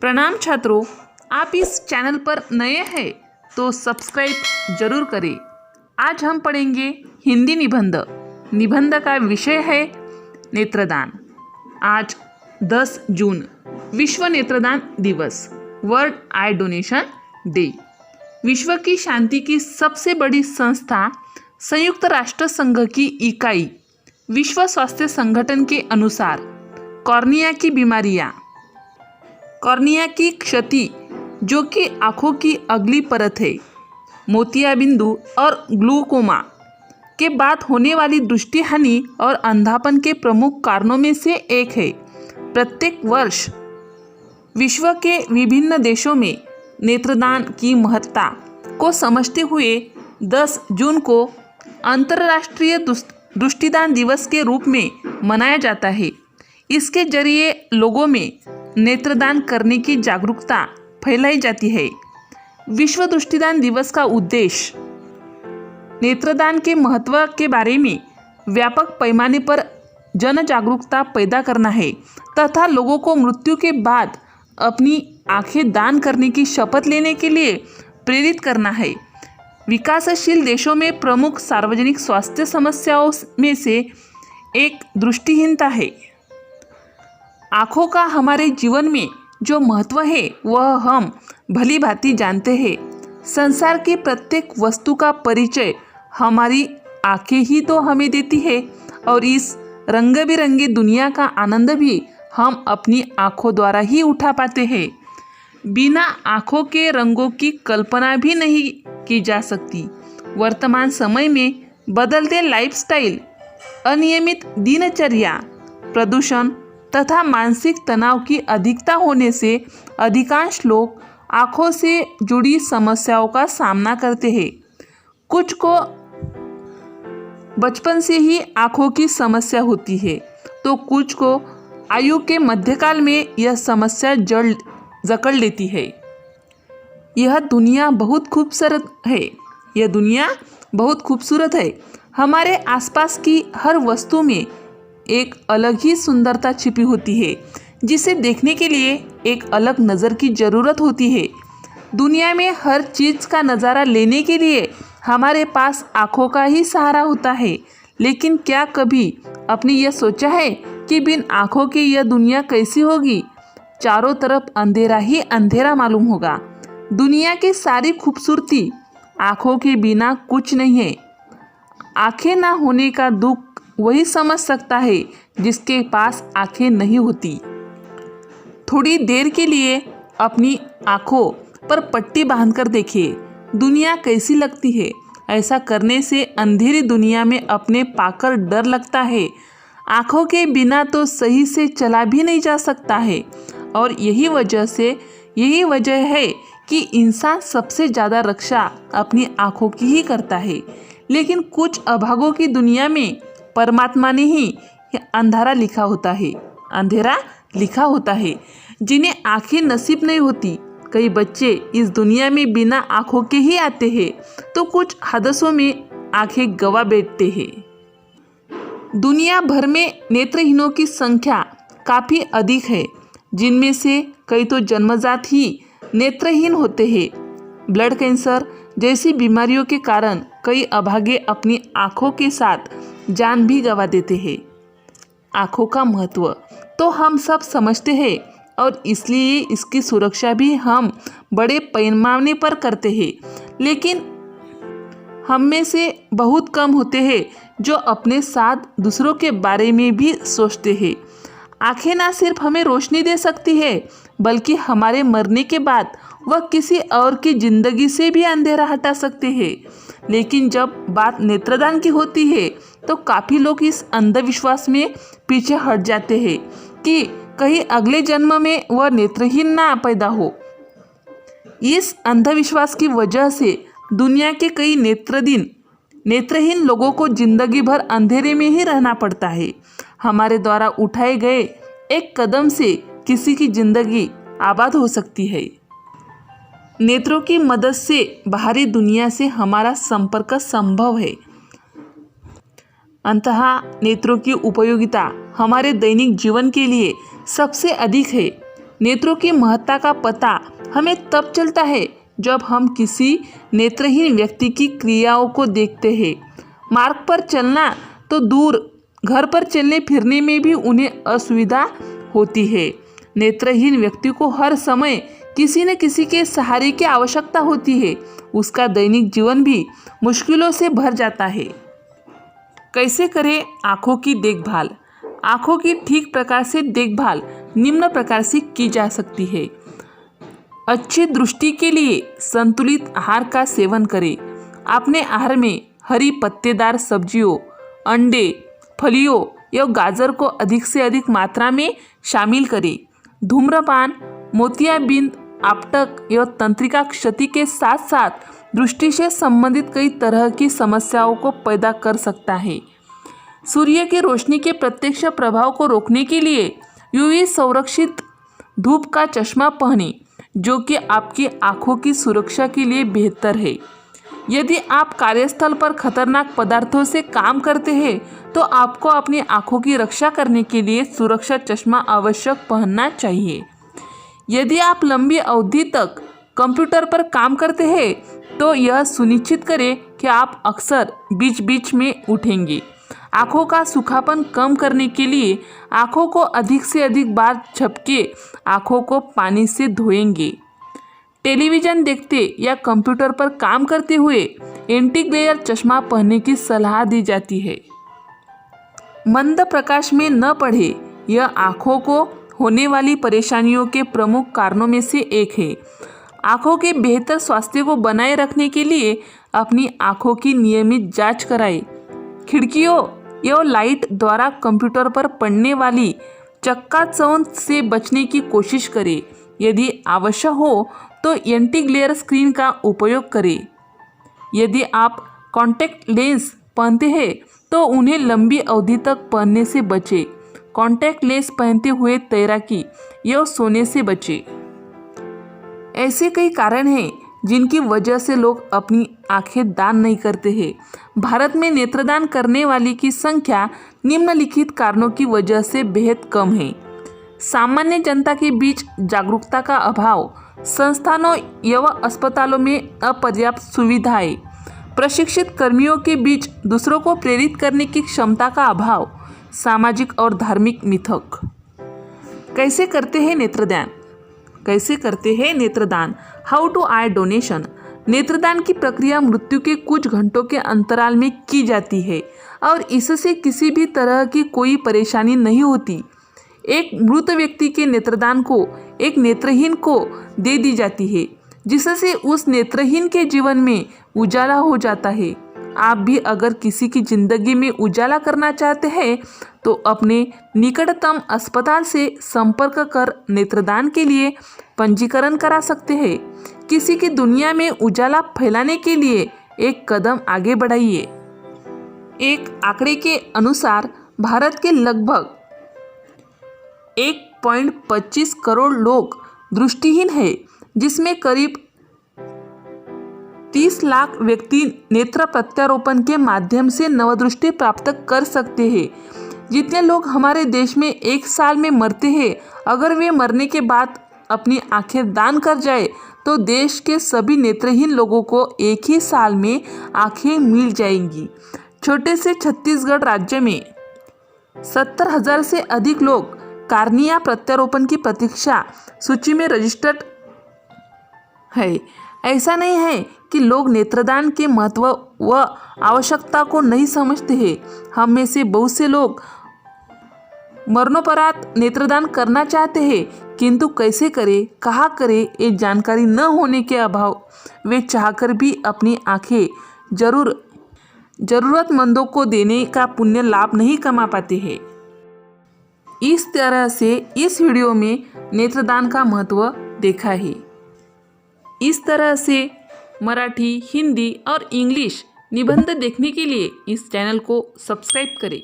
प्रणाम छात्रों, आप इस चैनल पर नए हैं तो सब्सक्राइब जरूर करें। आज हम पढ़ेंगे हिंदी निबंध। निबंध का विषय है नेत्रदान। आज 10 जून विश्व नेत्रदान दिवस, वर्ल्ड आई डोनेशन डे। विश्व की शांति की सबसे बड़ी संस्था संयुक्त राष्ट्र संघ की इकाई विश्व स्वास्थ्य संगठन के अनुसार कॉर्निया की बीमारियां, कॉर्निया की क्षति जो कि आँखों की अगली परत है, मोतियाबिंदु और ग्लूकोमा के बाद होने वाली दृष्टि हानि और अंधापन के प्रमुख कारणों में से एक है। प्रत्येक वर्ष विश्व के विभिन्न देशों में नेत्रदान की महत्ता को समझते हुए 10 जून को अंतर्राष्ट्रीय दृष्टिदान दिवस के रूप में मनाया जाता है। इसके जरिए लोगों में नेत्रदान करने की जागरूकता फैलाई जाती है। विश्व दृष्टिदान दिवस का उद्देश्य नेत्रदान के महत्व के बारे में व्यापक पैमाने पर जन जागरूकता पैदा करना है तथा लोगों को मृत्यु के बाद अपनी आंखें दान करने की शपथ लेने के लिए प्रेरित करना है। विकासशील देशों में प्रमुख सार्वजनिक स्वास्थ्य समस्याओं में से एक दृष्टिहीनता है। आँखों का हमारे जीवन में जो महत्व है वह हम भली भांति जानते हैं। संसार की प्रत्येक वस्तु का परिचय हमारी आँखें ही तो हमें देती है और इस रंग बिरंगी दुनिया का आनंद भी हम अपनी आँखों द्वारा ही उठा पाते हैं। बिना आँखों के रंगों की कल्पना भी नहीं की जा सकती। वर्तमान समय में बदलते लाइफस्टाइल, अनियमित दिनचर्या, प्रदूषण तथा मानसिक तनाव की अधिकता होने से अधिकांश लोग आँखों से जुड़ी समस्याओं का सामना करते हैं। कुछ को बचपन से ही आँखों की समस्या होती है तो कुछ को आयु के मध्यकाल में यह समस्या जकड़ लेती है। यह दुनिया बहुत खूबसूरत है। हमारे आसपास की हर वस्तु में एक अलग ही सुंदरता छिपी होती है जिसे देखने के लिए एक अलग नज़र की ज़रूरत होती है। दुनिया में हर चीज़ का नज़ारा लेने के लिए हमारे पास आँखों का ही सहारा होता है। लेकिन क्या कभी आपने यह सोचा है कि बिन आँखों के यह दुनिया कैसी होगी? चारों तरफ अंधेरा ही अंधेरा मालूम होगा। दुनिया की सारी खूबसूरती आँखों के बिना कुछ नहीं है। आँखें ना होने का दुख वही समझ सकता है जिसके पास आँखें नहीं होती। थोड़ी देर के लिए अपनी आँखों पर पट्टी बांधकर देखिए, दुनिया कैसी लगती है। ऐसा करने से अंधेरी दुनिया में अपने पाकर डर लगता है। आँखों के बिना तो सही से चला भी नहीं जा सकता है और यही वजह है कि इंसान सबसे ज़्यादा रक्षा अपनी आँखों की ही करता है। लेकिन कुछ अभागों की दुनिया में परमात्मा ने ही अंधेरा लिखा होता है जिन्हें आँखें नसीब नहीं होती। कई बच्चे इस दुनिया में बिना आँखों के ही आते हैं तो कुछ हादसों में आँखें गंवा बैठते हैं। दुनिया भर में नेत्रहीनों की संख्या काफ़ी अधिक है, जिनमें से कई तो जन्मजात ही नेत्रहीन होते हैं। ब्लड कैंसर जैसी बीमारियों के कारण कई अभागे अपनी आँखों के साथ जान भी गंवा देते हैं। आँखों का महत्व तो हम सब समझते हैं और इसलिए इसकी सुरक्षा भी हम बड़े पैमाने पर करते हैं। लेकिन हम में से बहुत कम होते हैं जो अपने साथ दूसरों के बारे में भी सोचते हैं। आँखें ना सिर्फ हमें रोशनी दे सकती है बल्कि हमारे मरने के बाद वह किसी और की जिंदगी से भी अंधेरा हटा सकते हैं। लेकिन जब बात नेत्रदान की होती है तो काफ़ी लोग इस अंधविश्वास में पीछे हट जाते हैं कि कहीं अगले जन्म में वह नेत्रहीन ना पैदा हो। इस अंधविश्वास की वजह से दुनिया के कई नेत्रहीन लोगों को जिंदगी भर अंधेरे में ही रहना पड़ता है। हमारे द्वारा उठाए गए एक कदम से किसी की जिंदगी आबाद हो सकती है। नेत्रों की मदद से बाहरी दुनिया से हमारा संपर्क संभव है। अंततः नेत्रों की उपयोगिता हमारे दैनिक जीवन के लिए सबसे अधिक है। नेत्रों की महत्ता का पता हमें तब चलता है जब हम किसी नेत्रहीन व्यक्ति की क्रियाओं को देखते हैं। मार्ग पर चलना तो दूर, घर पर चलने फिरने में भी उन्हें असुविधा होती है। नेत्रहीन व्यक्ति को हर समय किसी न किसी के सहारे की आवश्यकता होती है। उसका दैनिक जीवन भी मुश्किलों से भर जाता है। कैसे करें आँखों की देखभाल? आँखों की ठीक प्रकार से देखभाल निम्न प्रकार से की जा सकती है। अच्छी दृष्टि के लिए संतुलित आहार का सेवन करें। अपने आहार में हरी पत्तेदार सब्जियों, अंडे, फलियों या गाजर को अधिक से अधिक मात्रा में शामिल करें। धूम्रपान मोतियाबिंद, आपटक या तंत्रिका क्षति के साथ साथ दृष्टि से संबंधित कई तरह की समस्याओं को पैदा कर सकता है। सूर्य की रोशनी के प्रत्यक्ष प्रभाव को रोकने के लिए यूवी संरक्षित धूप का चश्मा पहनें, जो कि आपकी आँखों की सुरक्षा के लिए बेहतर है। यदि आप कार्यस्थल पर खतरनाक पदार्थों से काम करते हैं तो आपको अपनी आँखों की रक्षा करने के लिए सुरक्षा चश्मा आवश्यक पहनना चाहिए। यदि आप लंबी अवधि तक कंप्यूटर पर काम करते हैं तो यह सुनिश्चित करें कि आप अक्सर बीच बीच में उठेंगे। आँखों का सूखापन कम करने के लिए आँखों को अधिक से अधिक बार झपके आँखों को पानी से धोएंगे। टेलीविज़न देखते या कंप्यूटर पर काम करते हुए एंटी ग्लेयर चश्मा पहनने की सलाह दी जाती है। मंद प्रकाश में न पढ़े, यह आँखों को होने वाली परेशानियों के प्रमुख कारणों में से एक है। आँखों के बेहतर स्वास्थ्य को बनाए रखने के लिए अपनी आँखों की नियमित जांच कराएं। खिड़कियों या लाइट द्वारा कंप्यूटर पर पड़ने वाली चकाचौंध से बचने की कोशिश करें। यदि आवश्यक हो तो एंटी ग्लेयर स्क्रीन का उपयोग करें। यदि आप कॉन्टैक्ट लेंस पहनते हैं तो उन्हें लंबी अवधि तक पहनने से बचें। कॉन्टैक्ट लेंस पहनते हुए तैराकी या सोने से बचें। ऐसे कई कारण हैं जिनकी वजह से लोग अपनी आंखें दान नहीं करते हैं। भारत में नेत्रदान करने वाली की संख्या निम्नलिखित कारणों की वजह से बेहद कम है। सामान्य जनता के बीच जागरूकता का अभाव, संस्थानों एवं अस्पतालों में अपर्याप्त सुविधाएं, प्रशिक्षित कर्मियों के बीच दूसरों को प्रेरित करने की क्षमता का अभाव, सामाजिक और धार्मिक मिथक। कैसे करते हैं नेत्रदान? कैसे करते हैं नेत्रदान? How to eye donation? नेत्रदान की प्रक्रिया मृत्यु के कुछ घंटों के अंतराल में की जाती है और इससे किसी भी तरह की कोई परेशानी नहीं होती। एक मृत व्यक्ति के नेत्रदान को एक नेत्रहीन को दे दी जाती है, जिससे उस नेत्रहीन के जीवन में उजाला हो जाता है। आप भी अगर किसी की जिंदगी में उजाला करना चाहते हैं तो अपने निकटतम अस्पताल से संपर्क कर नेत्रदान के लिए पंजीकरण करा सकते हैं। किसी की दुनिया में उजाला फैलाने के लिए एक कदम आगे बढ़ाइए। एक आंकड़े के अनुसार भारत के लगभग 1.25 करोड़ लोग दृष्टिहीन हैं, जिसमें करीब 30 लाख व्यक्ति नेत्र प्रत्यारोपण के माध्यम से नवदृष्टि प्राप्त कर सकते हैं। जितने लोग हमारे देश में एक साल में मरते हैं, अगर वे मरने के बाद अपनी आंखें दान कर जाए तो देश के सभी नेत्रहीन लोगों को एक ही साल में आंखें मिल जाएंगी। छोटे से छत्तीसगढ़ राज्य में 70,000 से अधिक लोग कार्निया प्रत्यारोपण की प्रतीक्षा सूची में रजिस्टर्ड है। ऐसा नहीं है कि लोग नेत्रदान के महत्व व आवश्यकता को नहीं समझते हैं। हम में से बहुत से लोग मरणोपरांत नेत्रदान करना चाहते हैं, किंतु कैसे करें, कहाँ करें, ये जानकारी न होने के अभाव वे चाहकर भी अपनी आंखें जरूरतमंदों को देने का पुण्य लाभ नहीं कमा पाते हैं। इस तरह से इस वीडियो में नेत्रदान का महत्व देखा है। इस तरह से मराठी, हिंदी और इंग्लिश निबंध देखने के लिए इस चैनल को सब्सक्राइब करें।